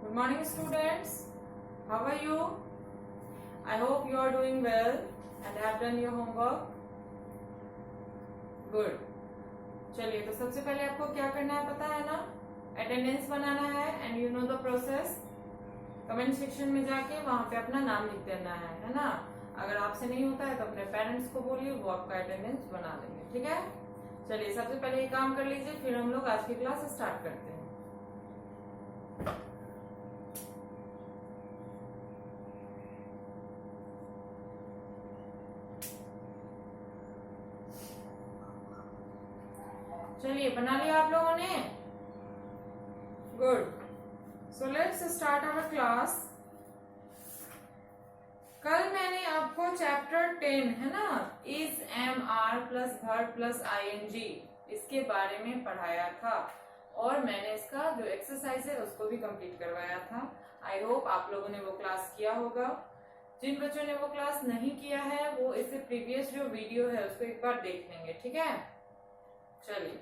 Good morning, students. How are you? I hope you are doing well and have done your homework. Good. चलिए, तो सबसे पहले आपको क्या करना है पता है ना? अटेंडेंस बनाना है and you know the process. Comment section में जाके वहां पे अपना नाम लिख देना है ना? अगर आपसे नहीं होता है तो अपने पेरेंट्स को बोलिए, वो आपका अटेंडेंस बना देंगे. ठीक है? चलिए, सबसे पहले ये काम कर लीजिए, फिर हम लोग आज की क्लास स्टार्ट करते हैं. चलिए, बना लिया आप लोगों ने? Good. So let's start our class. कल मैंने आपको चैप्टर 10 है ना, is am are plus verb plus ING, इसके बारे में पढ़ाया था और मैंने इसका जो एक्सरसाइज है उसको भी कंप्लीट करवाया था. आई होप आप लोगों ने वो क्लास किया होगा. जिन बच्चों ने वो क्लास नहीं किया है वो इससे प्रीवियस जो वीडियो है उसको एक बार देख लेंगे. ठीक है? चलिए,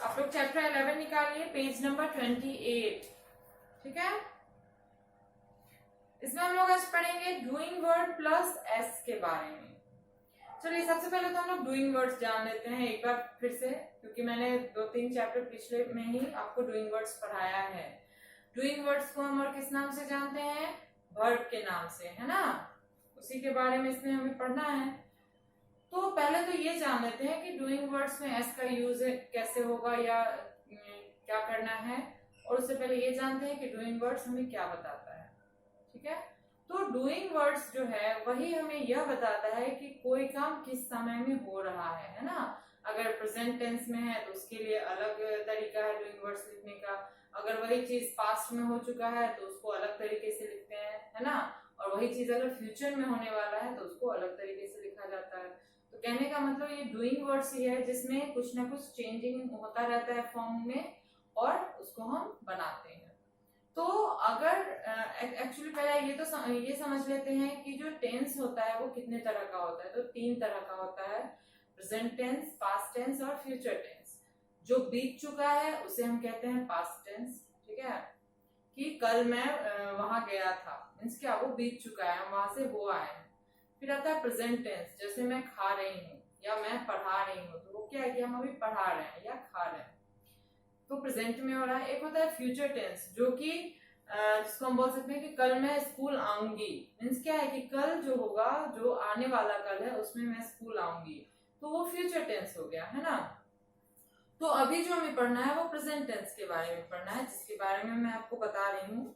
आप लोग चैप्टर 11 निकालिए, पेज नंबर 28. ठीक है? इसमें हम लोग आज पढ़ेंगे डूइंग वर्ड प्लस एस के बारे में. चलिए, सबसे पहले तो हम लोग डूइंग वर्ड्स जान लेते हैं एक बार फिर से, क्योंकि मैंने 2-3 चैप्टर पिछले में ही आपको डूइंग वर्ड्स पढ़ाया है. डूइंग वर्ड्स को हम और किस नाम से जानते हैं? वर्ब के नाम से, है ना? उसी के बारे में इसमें हमें पढ़ना है. तो पहले तो ये जान लेते हैं कि डूइंग वर्ड्स में एस का यूज कैसे होगा या क्या करना है, और उससे पहले ये जानते हैं कि डूइंग वर्ड्स हमें क्या बताता है. ठीक है? तो डूइंग वर्ड्स जो है वही हमें यह बताता है कि कोई काम किस समय में हो रहा है ना? अगर प्रेजेंट टेंस में है तो उसके लिए अलग तरीका है डूइंग वर्ड्स लिखने का. अगर वही चीज पास्ट में हो चुका है तो उसको अलग तरीके से लिखते हैं, है ना? और वही चीज अगर फ्यूचर में होने वाला है तो उसको अलग तरीके से लिखा जाता है. तो कहने का मतलब ये डूइंग वर्ड्स ही है जिसमें कुछ ना कुछ चेंजिंग होता रहता है फॉर्म में और उसको हम बनाते हैं. तो अगर एक्चुअली पहले ये समझ लेते हैं कि जो टेंस होता है वो कितने तरह का होता है. तो 3 तरह का होता है: प्रेजेंट टेंस, पास्ट टेंस और फ्यूचर टेंस. जो बीत चुका है उसे हम कहते हैं पास्ट टेंस. ठीक है? कि कल मैं वहां गया था, मीन्स क्या, वो बीत चुका है, हम वहां से हो आए हैं. फिर आता है प्रेजेंट टेंस, जैसे मैं खा रही हूँ या मैं पढ़ा रही हूँ, तो वो क्या है कि हम अभी पढ़ा रहे हैं या खा रहे हैं, तो प्रेजेंट में हो रहा है. एक होता है फ्यूचर टेंस, जो कि जिसको हम बोल सकते हैं कि कल मैं स्कूल आऊंगी. मीन्स क्या है कि कल जो होगा, जो आने वाला कल है, उसमें मैं स्कूल आऊंगी, तो वो फ्यूचर टेंस हो गया, है ना? तो अभी जो हमें पढ़ना है वो प्रेजेंट टेंस के बारे में पढ़ना है, जिसके बारे में मैं आपको बता रही हूँ.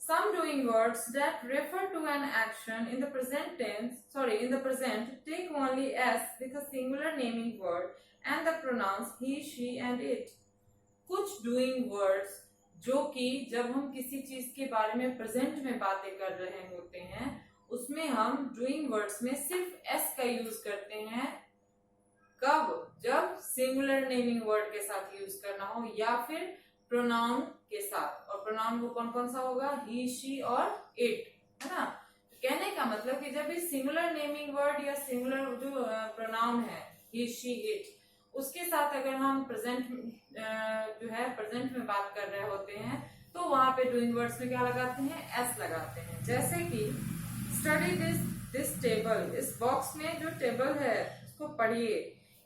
Some doing words that refer to an action in the present take only s with a singular naming word and the pronouns he, she and it. कुछ doing words जो कि जब हम किसी चीज के बारे में प्रेजेंट में बातें कर रहे होते हैं उसमें हम डूइंग वर्ड्स में सिर्फ एस का यूज करते हैं. कब? जब सिंगुलर नेमिंग वर्ड के साथ यूज करना हो या फिर प्रोनाउन के साथ. और प्रोनाउन वो कौन कौन सा होगा? ही, शी और इट, है ना? कहने का मतलब कि जब भी सिंगुलर नेमिंग वर्ड या सिंगुलर जो प्रोनाउन है ही, शी, इट, उसके साथ अगर हम प्रेजेंट में बात कर रहे होते हैं तो वहां पे डूइंग वर्ड्स में क्या लगाते हैं? एस लगाते हैं. जैसे कि स्टडी दिस टेबल, इस बॉक्स में जो टेबल है उसको पढ़िए.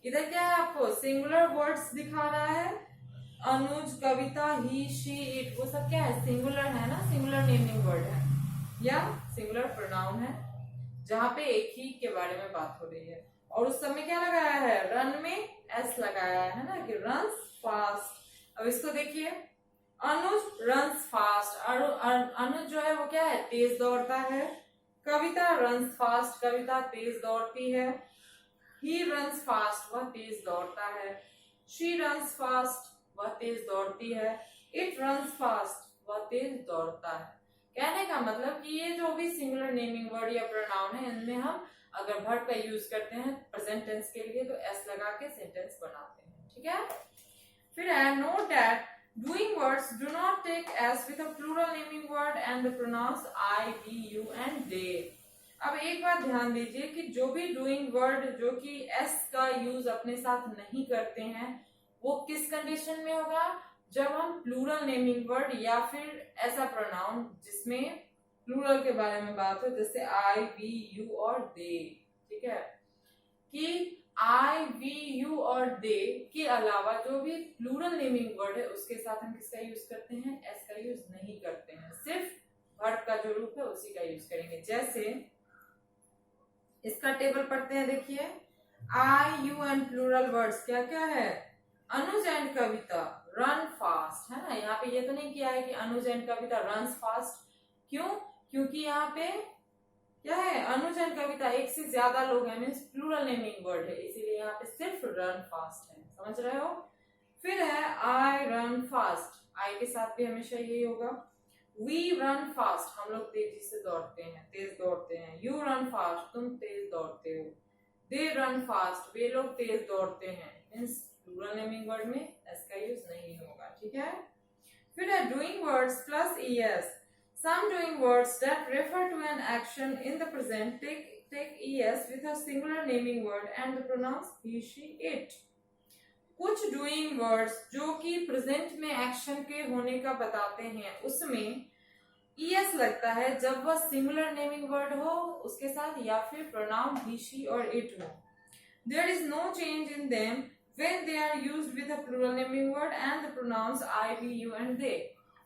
इधर क्या है? आपको सिंगुलर वर्ड्स दिखा रहा है, अनुज, कविता, ही, शी, इट, वो सब क्या है? सिंगुलर है ना? सिंगुलर नेमिंग वर्ड है या सिंगुलर प्रोनाउन है, जहां पे एक ही के बारे में बात हो रही है. और उस समय क्या लगाया है? रन में एस लगाया है ना, कि रन्स फास्ट. अब इसको देखिए, अनुज रन्स फास्ट. अनुज जो है वो क्या है? तेज दौड़ता है. कविता रन्स फास्ट, कविता तेज दौड़ती है. ही रन्स फास्ट, वह तेज दौड़ता है. शी रन्स फास्ट, वह तेज दौड़ती है. इट रन्स फास्ट, वह तेज दौड़ता है. कहने का मतलब कि ये जो भी सिंगुलर नेमिंग वर्ड या प्रोनाउन है, इनमें हम अगर वर्ब का यूज करते हैं प्रेजेंट टेंस के लिए तो एस लगा के सेंटेंस बनाते हैं. ठीक है? फिर है note that doing words do not take S with a plural naming word and the pronouns I, we, you and they. अब एक बात ध्यान दीजिए कि जो भी डूइंग वर्ड जो कि एस का यूज अपने साथ नहीं करते हैं वो किस कंडीशन में होगा? जब हम प्लूरल नेमिंग वर्ड या फिर ऐसा प्रोनाउन जिसमें प्लूरल के बारे में बात हो, जैसे आई, वी, यू और दे, ठीक है, कि आई, वी, यू और दे के अलावा जो भी प्लूरल नेमिंग वर्ड है उसके साथ हम किसका यूज करते हैं, एस का यूज नहीं करते हैं, सिर्फ वर्ब का जो रूप है उसी का यूज करेंगे। जैसे इसका टेबल पढ़ते हैं, देखिए आई, यू एंड प्लूरल वर्ड्स क्या क्या है, Anuj and Kavita run fast, है ना। यहाँ पे ये तो नहीं किया है कि अनुज एंड कविता रन्स फास्ट, क्यों, क्योंकि यहाँ पे क्या है, अनुज एंड कविता एक से ज्यादा लोग हैं, मीन्स प्लूरल नेमिंग वर्ड है, इसीलिए यहाँ पे सिर्फ रन फास्ट है, समझ रहे हो। फिर है आई रन फास्ट, आई के साथ भी हमेशा यही होगा। वी रन फास्ट, हम लोग तेजी से दौड़ते हैं, तेज दौड़ते हैं। यू रन फास्ट, तुम तेज दौड़ते हो। दे रन फास्ट, वे लोग तेज दौड़ते हैं, मीन्स प्लूरल नेमिंग वर्ड में एस का यूज नहीं होगा, ठीक है। फिर है doing words plus ES. Some doing words that refer to an action in the present take es with a singular naming word and the pronouns he, she, it. कुछ doing words जो कि present में action के होने का बताते हैं उसमें es लगता है जब वह सिंगुलर नेमिंग वर्ड हो उसके साथ या फिर प्रोनाउन he, she और it हो। There is no change in them when they are used with a plural naming word and the pronouns I, we, you and they.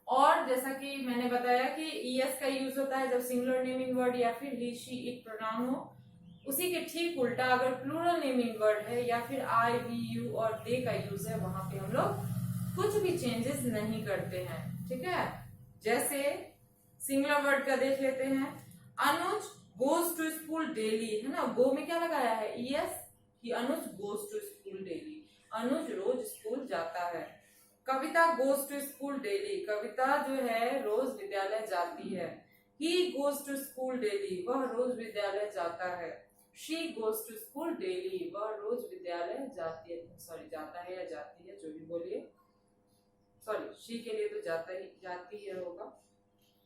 और जैसा कि मैंने बताया कि es का यूज होता है जब सिंगुलर नेमिंग वर्ड या फिर he, she, it प्रोनाउन हो, उसी के ठीक उल्टा अगर प्लूरल नेमिंग वर्ड है या फिर I, we, you और they का यूज है, वहां पे हम लोग कुछ भी चेंजेस नहीं करते हैं, ठीक है। जैसे सिंगुलर वर्ड का देख लेते हैं, Anuj goes to school daily, है ना, गो में क्या लगाया है es, कि Anuj goes to school daily, Anuj रोज स्कूल जाता है। Kavita goes to school daily, Kavita जो है रोज विद्यालय जाती है। He goes to school daily, वह रोज विद्यालय जाता है। She goes to school daily, वह रोज विद्यालय जाती है, सॉरी जाता है या जाती है, जो भी बोलिए, सॉरी शी के लिए तो जाती है होगा।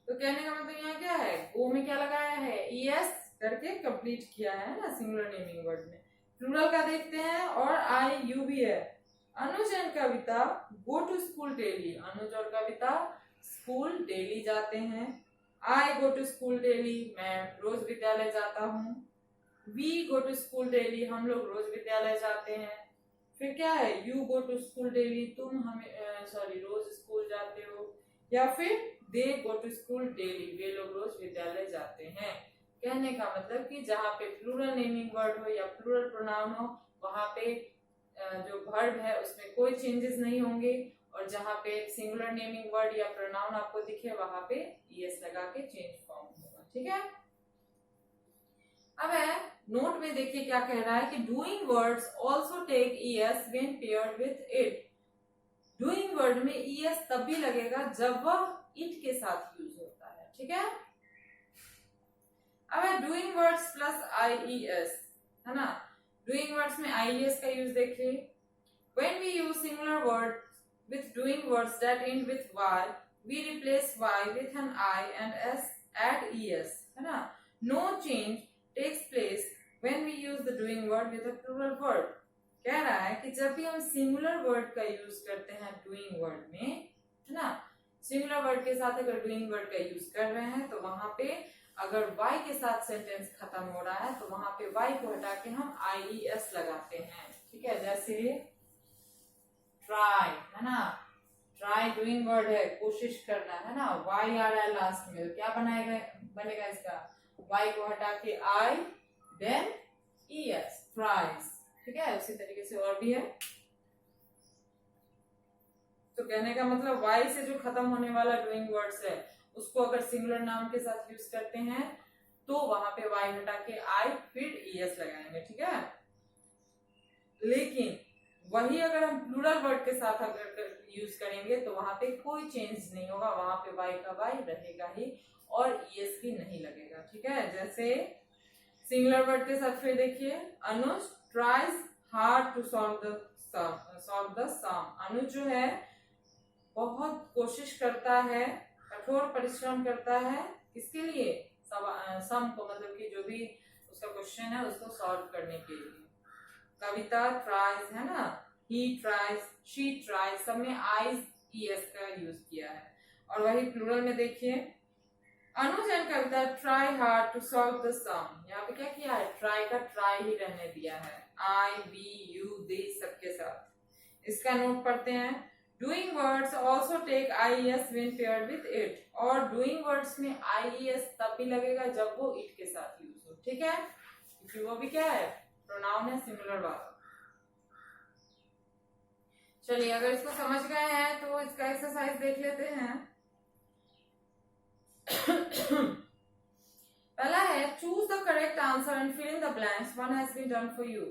तो कहने का मतलब यहाँ क्या है, गो में क्या लगाया है, es करके कंप्लीट किया है ना सिंगुलर नेमिंग वर्ड में। प्लूरल का देखते हैं, और आई, यू भी है। Anuj and Kavita go to school daily, Anuj और कविता स्कूल डेली जाते हैं। I go to school daily, मैं रोज विद्यालय जाता हूँ। We go to school daily, हम लोग रोज विद्यालय जाते हैं। फिर क्या है, you go to school daily, तुम रोज स्कूल जाते हो। या फिर they go to school daily, वे लोग रोज विद्यालय जाते हैं। कहने का मतलब कि जहाँ पे प्लूरल नेमिंग वर्ड हो या प्लूरल प्रोनाउन हो, वहां पे जो वर्ब है उसमें कोई चेंजेस नहीं होंगे, और जहाँ पे सिंगुलर नेमिंग वर्ड या प्रोनाउन आपको दिखे वहां पे es लगा के चेंज फॉर्म होगा, ठीक है। अब है नोट में देखिए क्या कह रहा है कि doing words also take es when paired with it. Doing word में es तब भी लगेगा जब वह इट के साथ यूज होता है, ठीक है। अब है डूइंग वर्ड्स प्लस ies, है ना। डूइंग वर्ड्स में ies का यूज देखिए। When we use singular words with doing words that end with y, we replace y with an I and s add es, है ना। No change takes place when we use the doing word with a plural word. कह रहा है कि जब भी हम singular word का यूज करते हैं डूइंग वर्ड में, है ना, सिंगुलर वर्ड के साथ अगर डूइंग वर्ड का यूज कर रहे हैं तो वहां पे अगर y के साथ सेंटेंस खत्म हो रहा है तो वहां पे y को हटा के हम ies लगाते हैं, ठीक है। जैसे ट्राई, है ना, ट्राई डूइंग वर्ड है, कोशिश करना, है ना, y आ रहा है लास्ट में, तो क्या बनेगा इसका, y को हटा के I then es, ट्राइज, ठीक है। उसी तरीके से और भी है। तो कहने का मतलब y से जो खत्म होने वाला डूइंग वर्ड्स है उसको अगर सिंगुलर नाउन के साथ यूज करते हैं तो वहां पे y हटा के I फिर es लगाएंगे, ठीक है। लेकिन वही अगर हम प्लूरल वर्ड के साथ अगर यूज करेंगे तो वहां पे कोई चेंज नहीं होगा, वहां पे y का y रहेगा ही और es भी नहीं लगेगा, ठीक है। जैसे सिंगुलर वर्ड के साथ फिर देखिए, Anuj tries hard to solve the sum. Anuj जो है बहुत कोशिश करता है, कठोर परिश्रम करता है, किसके लिए, सम को, मतलब कि जो भी उसका क्वेश्चन है उसको सॉल्व करने के लिए। कविता ट्राइज, है ना, ही ट्राइज, शी ट्राइज, सब में आईज ES का यूज किया है। और वही प्लूरल में देखिए, Anuj and Kavita try hard to solve the sum. यहाँ पे क्या किया है, ट्राई का ट्राई ही रहने दिया है, I, we, you, they सबके साथ। इसका नोट पढ़ते हैं। Doing words also take IES when paired with it. और डूइंग वर्ड्स में IES तब भी लगेगा जब वो इट के साथ यूज हो, ठीक है, क्योंकि वो भी क्या है, प्रोनाउन है, सिंगुलर वर्ब। चलिए अगर इसको समझ गए हैं तो इसका एक्सरसाइज देख लेते हैं। पहला है choose the correct answer and fill in the blanks, one has been done for you.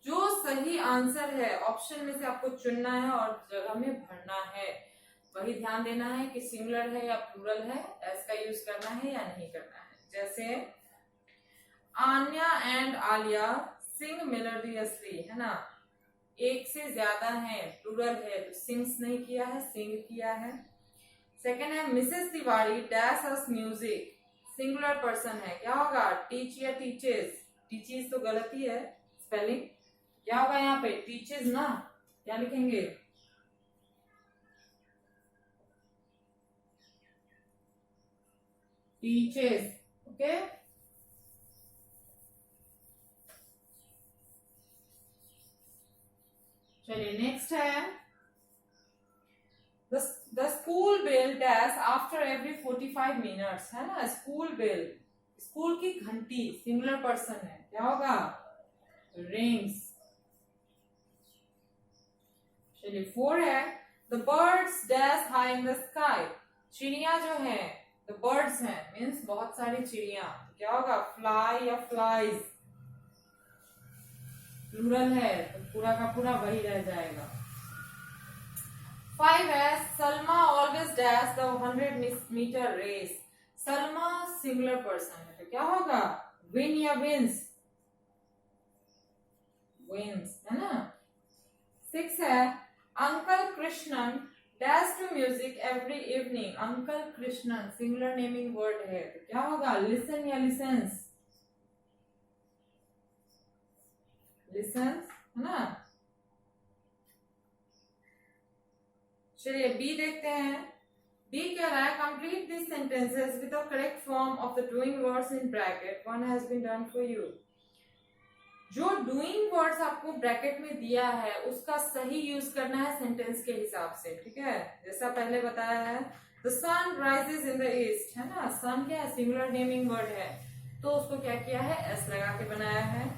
जो सही आंसर है ऑप्शन में से आपको चुनना है और जगह में भरना है। वही ध्यान देना है कि सिंगुलर है या प्लूरल है, एस का यूज करना है या नहीं करना है। जैसे Anya and Alia Singh melodiously, है ना, एक से ज्यादा है, प्लूरल है तो सिंग्स नहीं किया है, सिंग किया है। सेकेंड है मिसेस तिवारी डैश अस म्यूजिक, सिंगुलर पर्सन है, क्या होगा, टीच या टीचेस। टीचेस तो गलत ही है स्पेलिंग, क्या होगा यहाँ पे, टीचेस ना, क्या लिखेंगे, टीचेस, ओके। चलिए नेक्स्ट है the school bell dash after every 45 minutes, है ना, स्कूल बेल, स्कूल की घंटी, सिंगुलर पर्सन है, क्या होगा, रिंग्स। चलिए 4 है the birds dash high in the sky, चिड़िया जो है, द बर्ड्स हैं मीन्स बहुत सारी चिड़िया, क्या होगा, फ्लाई या फ्लाइज, प्लूरल है तो पूरा का पूरा वही रह जाएगा। 5 है Salma always dash the 100 metre race, Salma singular person है तो क्या होगा, विन या विंस, विंस, है ना। 6 है uncle Krishnan dash to music every evening, uncle Krishnan singular naming word है तो क्या होगा, लिसन या लिसन्स, लिसन्स, है ना। चलिए बी देखते हैं। बी कह रहा है complete this sentences with the correct form of the doing words in bracket, one has been done for you. जो डूइंग वर्ड्स आपको ब्रैकेट में दिया है उसका सही यूज करना है सेंटेंस के हिसाब से, ठीक है। जैसा पहले बताया है the sun rises in the east, है ना, सन क्या है, सिंगुलर नेमिंग वर्ड है तो उसको क्या किया है, एस लगा के बनाया है।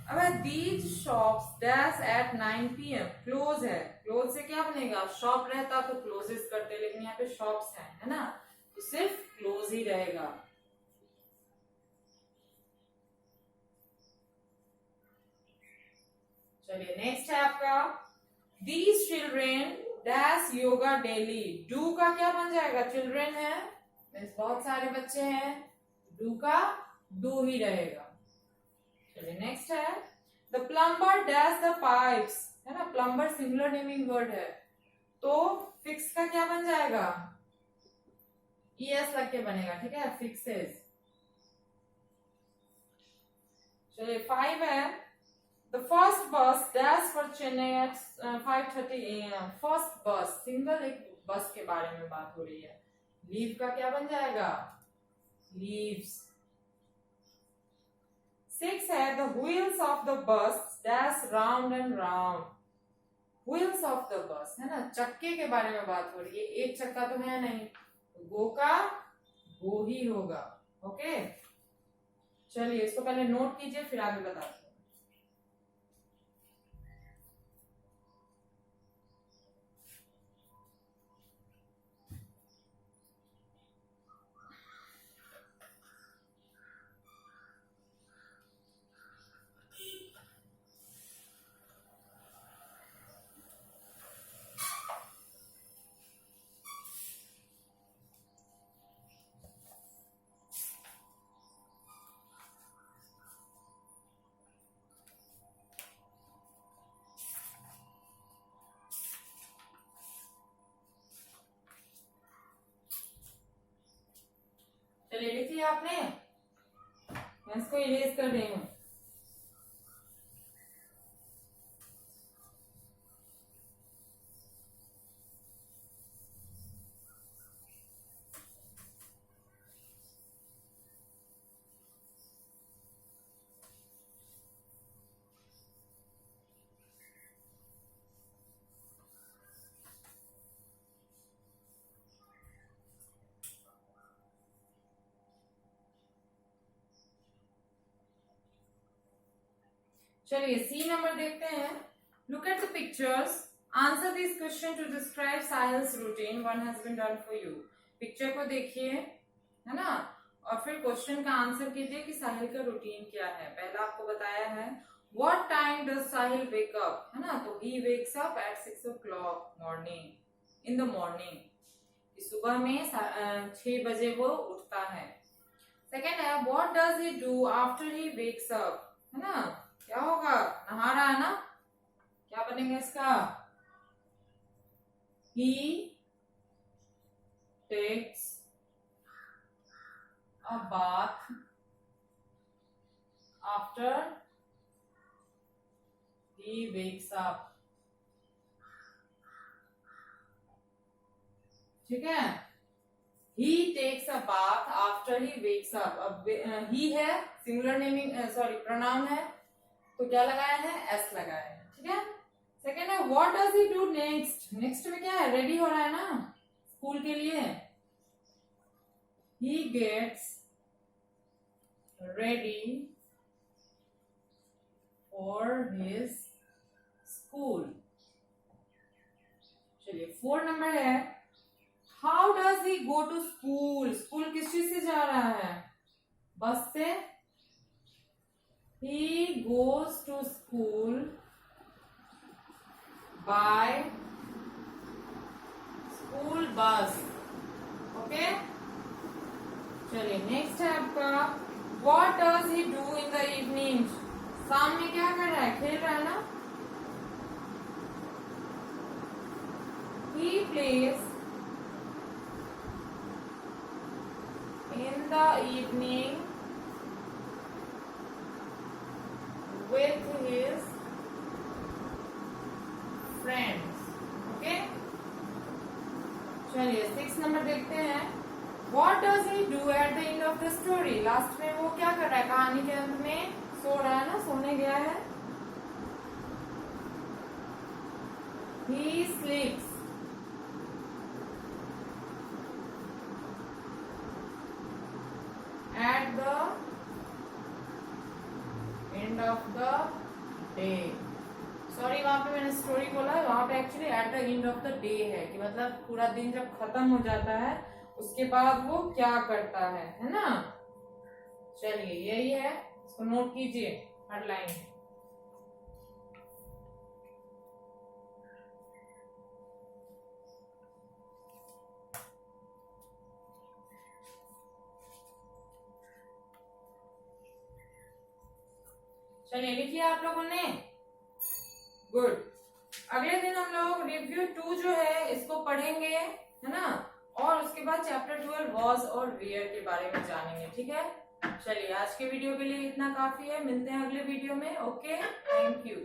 अब these shops dash at 9 PM, close है, क्लोज से क्या बनेगा, शॉप रहता तो क्लोजेस करते, लेकिन यहाँ पे शॉप्स है ना, तो सिर्फ क्लोज ही रहेगा। चलिए नेक्स्ट है आपका these children dash yoga daily, do का क्या बन जाएगा, चिल्ड्रेन है मीन्स बहुत सारे बच्चे हैं, डू का डू ही रहेगा। चलिए नेक्स्ट है the plumber dash the pipes, है ना, प्लम्बर सिंगुलर नेमिंग वर्ड है तो फिक्स का क्या बन जाएगा, ES लग के बनेगा, ठीक है, फिक्सेस। चलिए 5 है the first bus dash for Chennai at 5:30 AM, first bus, single एक बस के बारे में बात हो रही है, लीव का क्या बन जाएगा, लीव्स। 6 है the wheels of the bus dash round and round, wheels of the bus, है ना, चक्के के बारे में बात हो रही है, एक चक्का तो है नहीं, तो गो का गो ही होगा, ओके। चलिए इसको पहले नोट कीजिए फिर आगे बताते हैं। चलिए लिख लिया आपने, मैं इसको इरेज कर रही हूं। चलिए सी नंबर देखते हैं. Look at the pictures, answer this question to describe Sahil's routine, one has been done for you. Picture को देखिए, है ना, और फिर क्वेश्चन का आंसर कीजिए कि साहिल का रूटीन क्या है. पहला आपको बताया है what time does Sahil wake up, है ना, तो ही wakes up at 6 o'clock morning, in the morning, सुबह में 6 बजे वो उठता है. सेकेंड है what does he do after he wakes up, है ना, क्या होगा, नहा रहा है ना, क्या बनेगा इसका, he takes a bath after he wakes up. ठीक है, he takes a bath after he wakes up. अब ही है सिंगुलर नेमिंग, सॉरी प्रोनाउन है, तो क्या लगाया है, एस लगाया है. ठीक है. सेकेंड है what does he do next, next में क्या है, रेडी हो रहा है ना स्कूल के लिए, he gets ready for his school. चलिए 4 नंबर है how does he go to school, school किस चीज से जा रहा है, बस से. He goes to school by school bus. Okay. चलिए नेक्स्ट है आपका what does he do in the evening, शाम में क्या कर रहा है, खेल रहा है ना. He plays in the evening with his friends. Okay. चलिए 6 नंबर देखते हैं what does he do at the end of the story, last में वो क्या कर रहा है, कहानी के अंत में सो रहा है ना, सोने गया है. he sleeps at the end of the day. Sorry वहां पे मैंने स्टोरी बोला है, वहां पे actually at the end of the day है कि मतलब पूरा दिन जब खत्म हो जाता है उसके बाद वो क्या करता है ना. चलिए यही है, इसको नोट कीजिए हर लाइन. चलिए लिखिए आप लोगों ने, गुड. अगले दिन हम लोग रिव्यू 2 जो है इसको पढ़ेंगे, है ना, और उसके बाद चैप्टर 12 वॉज और वेयर के बारे में जानेंगे. ठीक है. चलिए आज के वीडियो के लिए इतना काफी है, मिलते हैं अगले वीडियो में. Okay, thank you.